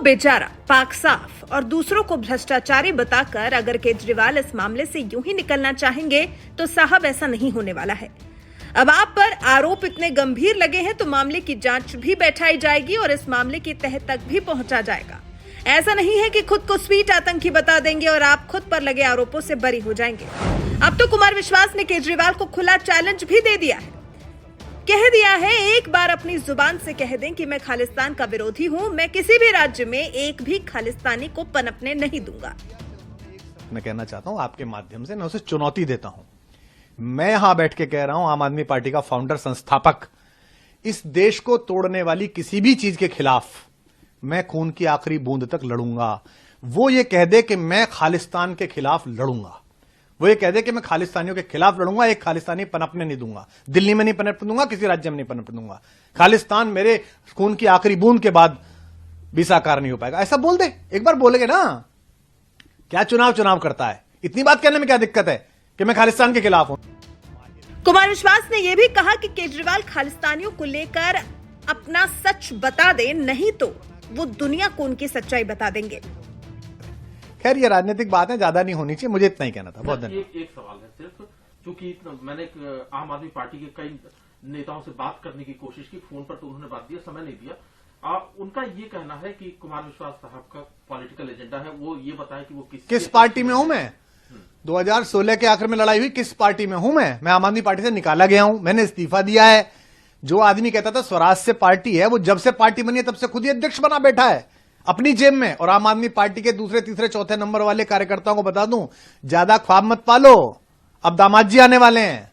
बेचारा, पाक साफ और दूसरों को भ्रष्टाचारी बताकर अगर केजरीवाल इस मामले से यूं ही निकलना चाहेंगे तो साहब ऐसा नहीं होने वाला है। अब आप पर आरोप इतने गंभीर लगे हैं तो मामले की जांच भी बैठाई जाएगी और इस मामले की तह तक भी पहुंचा जाएगा। ऐसा नहीं है कि खुद को स्वीट आतंकी बता देंगे और आप खुद पर लगे आरोपों से बरी हो जाएंगे। अब तो कुमार विश्वास ने केजरीवाल को खुला चैलेंज भी दे दिया है। कह दिया है, एक बार अपनी जुबान से कह दें कि मैं खालिस्तान का विरोधी हूं, मैं किसी भी राज्य में एक भी खालिस्तानी को पनपने नहीं दूंगा। मैं कहना चाहता हूं आपके माध्यम से, मैं उसे चुनौती देता हूं। मैं यहां बैठ के कह रहा हूं, आम आदमी पार्टी का फाउंडर संस्थापक, इस देश को तोड़ने वाली किसी भी चीज के खिलाफ मैं खून की आखिरी बूंद तक लड़ूंगा। वो ये कह दे कि मैं खालिस्तान के खिलाफ लड़ूंगा, वो ये कह दे कि मैं खालिस्तानियों के खिलाफ लड़ूंगा, एक खालिस्तानी पनपने नहीं दूंगा, दिल्ली में नहीं पनपने दूंगा, किसी राज्य में नहीं पनपने दूंगा, खालिस्तान मेरे खून की आखिरी बूंद के बाद भी साकार नहीं हो पाएगा, ऐसा बोल दे। एक बार बोलेगे ना, क्या चुनाव करता है, इतनी बात कहने में क्या दिक्कत है कि मैं खालिस्तान के खिलाफ हूं। कुमार विश्वास ने यह भी कहा कि केजरीवाल खालिस्तानियों को लेकर अपना सच बता दे, नहीं तो वो दुनिया को उनकी सच्चाई बता देंगे। खैर ये राजनीतिक बात है, ज्यादा नहीं होनी चाहिए, मुझे इतना ही कहना था। बहुत धन्यवाद। एक सवाल है सिर्फ, चूंकि मैंने आम आदमी पार्टी के कई नेताओं से बात करने की कोशिश की, फोन पर तो उन्होंने बात दिया, समय नहीं दिया। उनका ये कहना है कि कुमार विश्वास साहब का पॉलिटिकल एजेंडा है, वो ये बताए कि वो किस पार्टी में हूं मैं। 2016 के आखिर में लड़ाई हुई, किस पार्टी में हूं मैं आम आदमी पार्टी से निकाला गया हूं, मैंने इस्तीफा दिया है। जो आदमी कहता था स्वराज से पार्टी है, वो जब से पार्टी बनी है तब से खुद ही अध्यक्ष बना बैठा है अपनी जेब में। और आम आदमी पार्टी के दूसरे तीसरे चौथे नंबर वाले कार्यकर्ताओं को बता दूं, ज्यादा ख्वाब मत पालो, अब दामाद जी आने वाले हैं,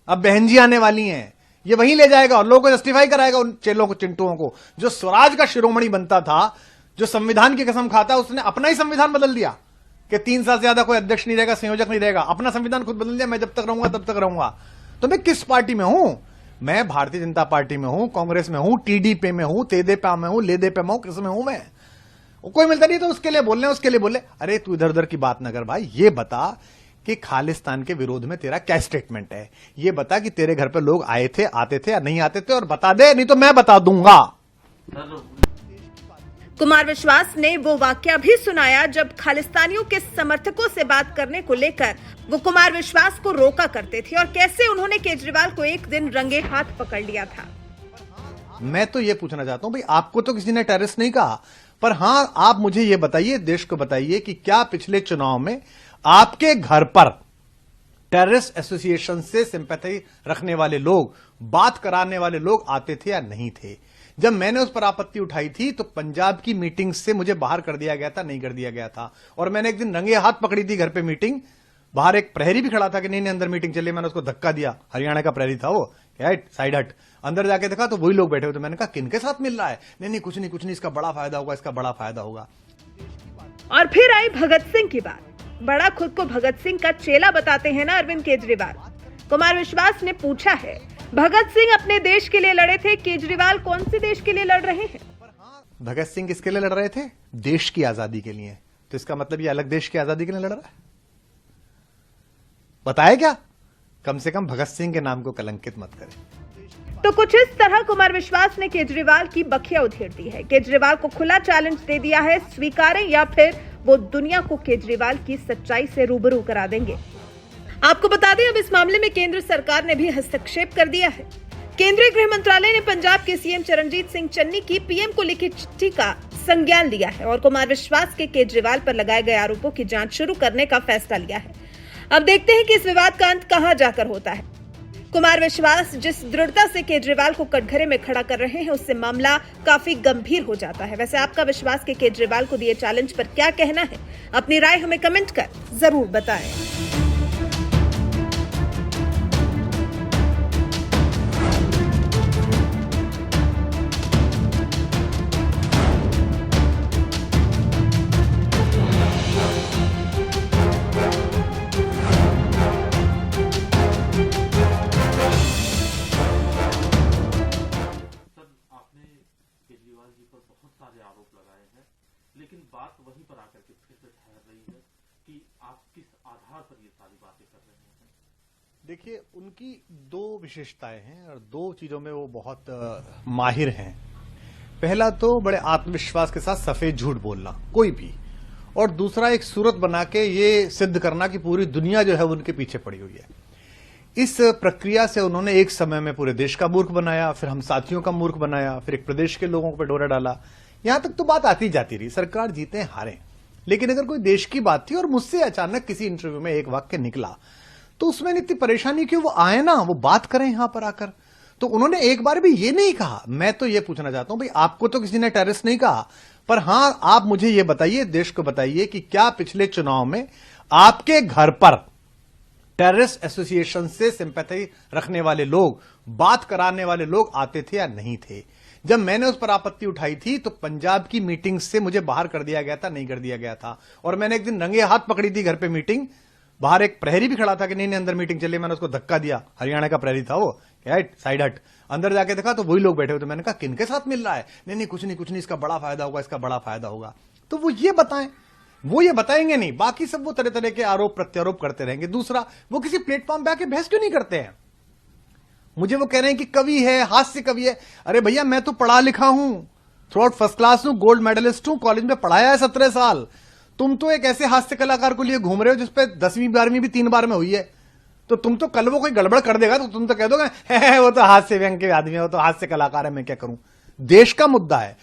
अब बहन जी आने वाली हैं, ये वहीं ले जाएगा और लोगों को जस्टिफाई कराएगा उन चेलों को, चिंटुओं को। जो स्वराज का शिरोमणि बनता था, जो संविधान की कसम खाता, उसने अपना ही संविधान बदल दिया कि 3 साल से ज्यादा कोई अध्यक्ष नहीं रहेगा, संयोजक नहीं रहेगा, अपना संविधान खुद बदल दिया, मैं जब तक रहूंगा तब तक रहूंगा। तो मैं किस पार्टी में हूं? मैं भारतीय जनता पार्टी में हूं, कांग्रेस में हूं, टीडीपी में हूं, तेदेपा में हूं, लेदेपा में हूं, किस में हूं मैं? कोई मिलता नहीं तो उसके लिए बोल रहे हैं, उसके लिए बोले। अरे तू इधर उधर की बात न कर भाई, ये बता कि खालिस्तान के विरोध में तेरा क्या स्टेटमेंट है, ये बता कि तेरे घर पे लोग आए थे, आते थे या नहीं आते थे, और बता दे, नहीं तो मैं बता दूंगा। कुमार विश्वास ने वो वाकया भी सुनाया जब खालिस्तानियों के समर्थकों से बात करने को लेकर वो कुमार विश्वास को रोका करते थे और कैसे उन्होंने केजरीवाल को एक दिन रंगे हाथ पकड़ लिया था। मैं तो ये पूछना चाहता हूं भाई, आपको तो किसी ने टेररिस्ट नहीं कहा, पर हां आप मुझे ये बताइए, देश को बताइए कि क्या पिछले चुनाव में आपके घर पर टेररिस्ट एसोसिएशन से सिंपैथी रखने वाले लोग, बात कराने वाले लोग आते थे या नहीं थे? जब मैंने उस पर आपत्ति उठाई थी तो पंजाब की मीटिंग से मुझे बाहर कर दिया गया था, नहीं कर दिया गया था। और मैंने एक दिन रंगे हाथ पकड़ी थी घर पे मीटिंग, बाहर एक प्रहरी भी खड़ा था कि नहीं अंदर मीटिंग चली, मैंने उसको धक्का दिया, हरियाणा का प्रहरी था वो, साइड हट। अंदर जाके देखा तो वही लोग बैठे हुए थे, मैंने कहा किनके साथ मिल रहा है? नहीं कुछ नहीं, इसका बड़ा फायदा होगा, इसका बड़ा फायदा होगा। और फिर आई भगत सिंह की बात। बड़ा खुद को भगत सिंह का चेला बताते हैं ना अरविंद केजरीवाल। कुमार विश्वास ने पूछा है, भगत सिंह अपने देश के लिए लड़े थे, केजरीवाल कौन से देश के लिए लड़ रहे हैं? भगत सिंह किसके लिए लड़ रहे थे? देश की आजादी के लिए। तो इसका मतलब ये अलग देश की आजादी के लिए लड़ रहा है? बताए क्या? कम से कम भगत सिंह के नाम को कलंकित मत करें। तो कुछ इस तरह कुमार विश्वास ने केजरीवाल की बखिया उधेड़ दी है। केजरीवाल को खुला चैलेंज दे दिया है, स्वीकारें या फिर वो दुनिया को केजरीवाल की सच्चाई से रूबरू करा देंगे। आपको बता दें, अब इस मामले में केंद्र सरकार ने भी हस्तक्षेप कर दिया है। केंद्रीय गृह मंत्रालय ने पंजाब के सीएम चरणजीत सिंह चन्नी की पीएम को लिखी चिट्ठी का संज्ञान लिया है और कुमार विश्वास के केजरीवाल पर लगाए गए आरोपों की जांच शुरू करने का फैसला लिया है। अब देखते हैं कि इस विवाद का अंत कहां जाकर होता है। कुमार विश्वास जिस दृढ़ता से केजरीवाल को कटघरे में खड़ा कर रहे हैं, उससे मामला काफी गंभीर हो जाता है। वैसे आपका विश्वास के केजरीवाल को दिए चैलेंज पर क्या कहना है? अपनी राय हमें कमेंट कर जरूर बताएं। केजरीवाल जी पर बहुत सारे आरोप लगाए हैं, लेकिन बात वहीं पर आकर के फिर से ठहर रही है कि आप किस आधार पर ये सारी बातें कर रहे हैं। देखिए, उनकी 2 विशेषताएं हैं और 2 चीजों में वो बहुत माहिर हैं। पहला तो बड़े आत्मविश्वास के साथ सफेद झूठ बोलना कोई भी, और दूसरा एक सूरत बना के ये सिद्ध करना कि पूरी दुनिया जो है उनके पीछे पड़ी हुई है। इस प्रक्रिया से उन्होंने एक समय में पूरे देश का मूर्ख बनाया, फिर हम साथियों का मूर्ख बनाया, फिर एक प्रदेश के लोगों पर डोरा डाला। यहां तक तो बात आती जाती रही, सरकार जीते हारे, लेकिन अगर कोई देश की बात थी और मुझसे अचानक किसी इंटरव्यू में एक वाक्य निकला तो उसमें इतनी परेशानी क्यों? वो आए ना, वो बात करें यहां पर आकर। तो उन्होंने एक बार भी ये नहीं कहा। मैं तो ये पूछना चाहता हूं भाई, आपको तो किसी ने टेररिस्ट नहीं कहा, पर हां आप मुझे ये बताइए, देश को बताइए कि क्या पिछले चुनाव में आपके घर पर टेररिस्ट एसोसिएशन से सिंपैथी रखने वाले लोग, बात कराने वाले लोग आते थे या नहीं थे? जब मैंने उस पर आपत्ति उठाई थी तो पंजाब की मीटिंग से मुझे बाहर कर दिया गया था, नहीं कर दिया गया था। और मैंने एक दिन रंगे हाथ पकड़ी थी घर पे मीटिंग, बाहर एक प्रहरी भी खड़ा था कि नहीं अंदर मीटिंग चली, मैंने उसको धक्का दिया, हरियाणा का प्रहरी था वो, साइड हट। अंदर जाके देखा तो वही लोग बैठे हुए थे। मैंने कहा किनके साथ मिल रहा है? नहीं कुछ नहीं, इसका बड़ा फायदा होगा, इसका बड़ा फायदा होगा। तो वो ये बताएं, वो ये बताएंगे नहीं, बाकी सब वो तरह तरह के आरोप प्रत्यारोप करते रहेंगे। दूसरा, वो किसी प्लेटफॉर्म पे आके बहस क्यों नहीं करते हैं? मुझे वो कह रहे हैं कि कवि है, हास्य कवि है। अरे भैया, मैं तो पढ़ा लिखा हूं, थ्रू आउट फर्स्ट क्लास हूं, गोल्ड मेडलिस्ट हूं, कॉलेज में पढ़ाया है 17 साल। तुम तो एक ऐसे हास्य कलाकार को लिए घूम रहे हो जिसपे 10वीं 12वीं भी 3 बार में हुई है। तो तुम तो कल वो कोई गड़बड़ कर देगा तो तुम तो कह दोगे वो तो हास्य व्यंग के आदमी है, वो तो हास्य कलाकार है, मैं क्या करूं? देश का मुद्दा है।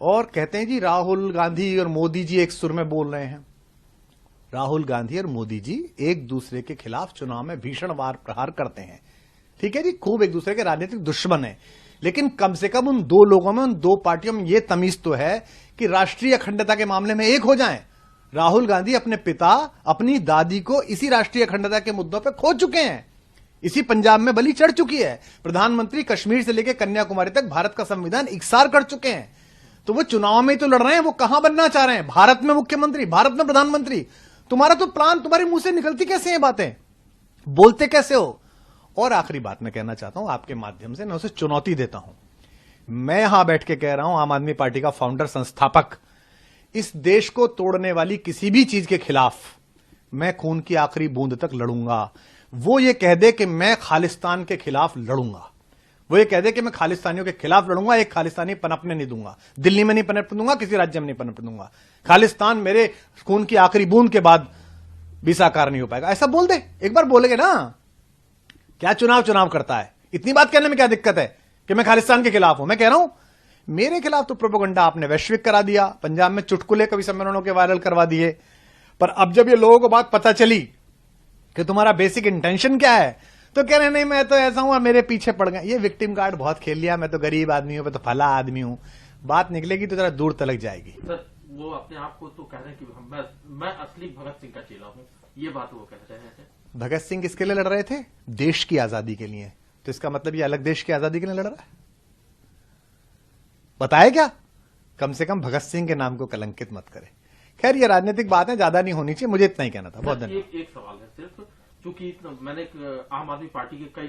और कहते हैं जी राहुल गांधी और मोदी जी एक सुर में बोल रहे हैं। राहुल गांधी और मोदी जी एक दूसरे के खिलाफ चुनाव में भीषण वार प्रहार करते हैं, ठीक है जी, खूब एक दूसरे के राजनीतिक दुश्मन है, लेकिन कम से कम उन दो लोगों में, उन दो पार्टियों में यह तमीज तो है कि राष्ट्रीय अखंडता के मामले में एक हो जाएं। राहुल गांधी अपने पिता, अपनी दादी को इसी राष्ट्रीय अखंडता के मुद्दों पर खो चुके हैं, इसी पंजाब में बलि चढ़ चुकी है। प्रधानमंत्री कश्मीर से लेकर कन्याकुमारी तक भारत का संविधान इकसार कर चुके हैं। तो वो चुनाव में तो लड़ रहे हैं, वो कहां बनना चाह रहे हैं? भारत में मुख्यमंत्री, भारत में प्रधानमंत्री। तुम्हारा तो प्लान, तुम्हारे मुंह से निकलती कैसे हैं बातें, बोलते कैसे हो? और आखिरी बात मैं कहना चाहता हूं आपके माध्यम से, मैं उसे चुनौती देता हूं। मैं यहां बैठ के कह रहा हूं, आम आदमी पार्टी का फाउंडर, संस्थापक, इस देश को तोड़ने वाली किसी भी चीज के खिलाफ मैं खून की आखिरी बूंद तक लड़ूंगा। वो ये कह दे कि मैं खालिस्तान के खिलाफ लड़ूंगा, वो ये कह दे कि मैं खालिस्तानियों के खिलाफ लड़ूंगा, एक खालिस्तानी पनपने नहीं दूंगा, दिल्ली में नहीं पनपने दूंगा, किसी राज्य में नहीं पनपने दूंगा, खालिस्तान मेरे खून की आखिरी बूंद के बाद भी साकार नहीं हो पाएगा, ऐसा बोल दे। एक बार बोलेगे ना, क्या चुनाव करता है? इतनी बात कहने में क्या दिक्कत है कि मैं खालिस्तान के खिलाफ हूं? मैं कह रहा हूं मेरे खिलाफ तो प्रोपेगेंडा आपने वैश्विक करा दिया, पंजाब में चुटकुले कवि सम्मेलनों के वायरल करवा दिए, पर अब जब ये लोगों को बात पता चली कि तुम्हारा बेसिक इंटेंशन क्या है, तो कह रहे नहीं मैं तो ऐसा हूं, मेरे पीछे पड़ गए। ये विक्टिम कार्ड बहुत खेल लिया, मैं तो गरीब आदमी हूं, मैं तो फला आदमी हूं। बात निकलेगी तो जरा दूर तलक जाएगी। सर, वो अपने आप को तो कह रहे हैं कि मैं असली भगत सिंह का चेला हूं, ये बात वो कह रहे हैं। भगत सिंह किसके लिए लड़ रहे थे? देश की आजादी के लिए। तो इसका मतलब ये अलग देश की आजादी के लिए लड़ रहा है? बताए क्या? कम से कम भगत सिंह के नाम को कलंकित मत करे। खैर, ये राजनीतिक बातें ज्यादा नहीं होनी चाहिए, मुझे इतना ही कहना था। बहुत धन्यवाद। एक सवाल है सिर्फ, क्योंकि मैंने आम आदमी पार्टी के कई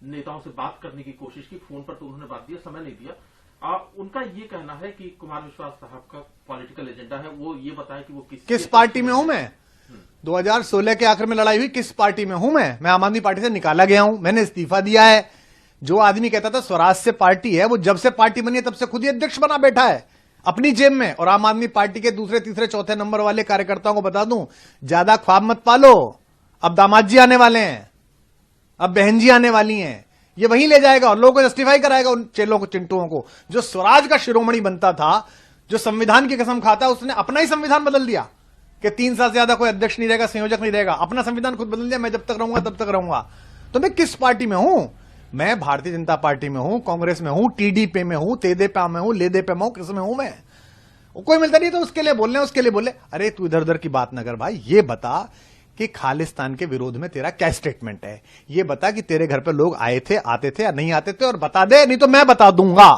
नेताओं से बात करने की कोशिश की, फोन पर तो उन्होंने बात दिया, समय नहीं दिया। उनका ये कहना है कि कुमार विश्वास साहब का पॉलिटिकल एजेंडा है, वो ये बताए कि वो किस पार्टी में हूं मैं। 2016 के आखिर में लड़ाई हुई, किस पार्टी में हूं मैं आम आदमी पार्टी से निकाला गया हूं, मैंने इस्तीफा दिया है। जो आदमी कहता था स्वराज से पार्टी है, वो जब से पार्टी बनी है तब से खुद ही अध्यक्ष बना बैठा है अपनी जेब में। और आम आदमी पार्टी के दूसरे, तीसरे, चौथे नंबर वाले कार्यकर्ताओं को बता दूं, ज्यादा ख्वाब मत पालो, अब दामाद जी आने वाले हैं, अब बहन जी आने वाली हैं, ये वहीं ले जाएगा और लोगों को जस्टिफाई कराएगा उन चेलों को, चिंटुओं को। जो स्वराज का शिरोमणि बनता था, जो संविधान की कसम खाता, उसने अपना ही संविधान बदल दिया कि 3 साल से ज्यादा कोई अध्यक्ष नहीं रहेगा, संयोजक नहीं रहेगा, अपना संविधान खुद बदल दिया, मैं जब तक रहूंगा तब तक रहूंगा। तो मैं किस पार्टी में हूं? मैं भारतीय जनता पार्टी में हूं, कांग्रेस में हूं, टीडीपी में हूं, तेदेपा में हूं, लेदेपा में हूं, किस में हूं मैं? कोई मिलता नहीं तो उसके लिए बोल रहे हैं, उसके लिए बोले। अरे तू इधर उधर की बात न कर भाई, ये बता कि खालिस्तान के विरोध में तेरा क्या स्टेटमेंट है, ये बता कि तेरे घर पे लोग आए थे, आते थे या नहीं आते थे, और बता दे, नहीं तो मैं बता दूंगा।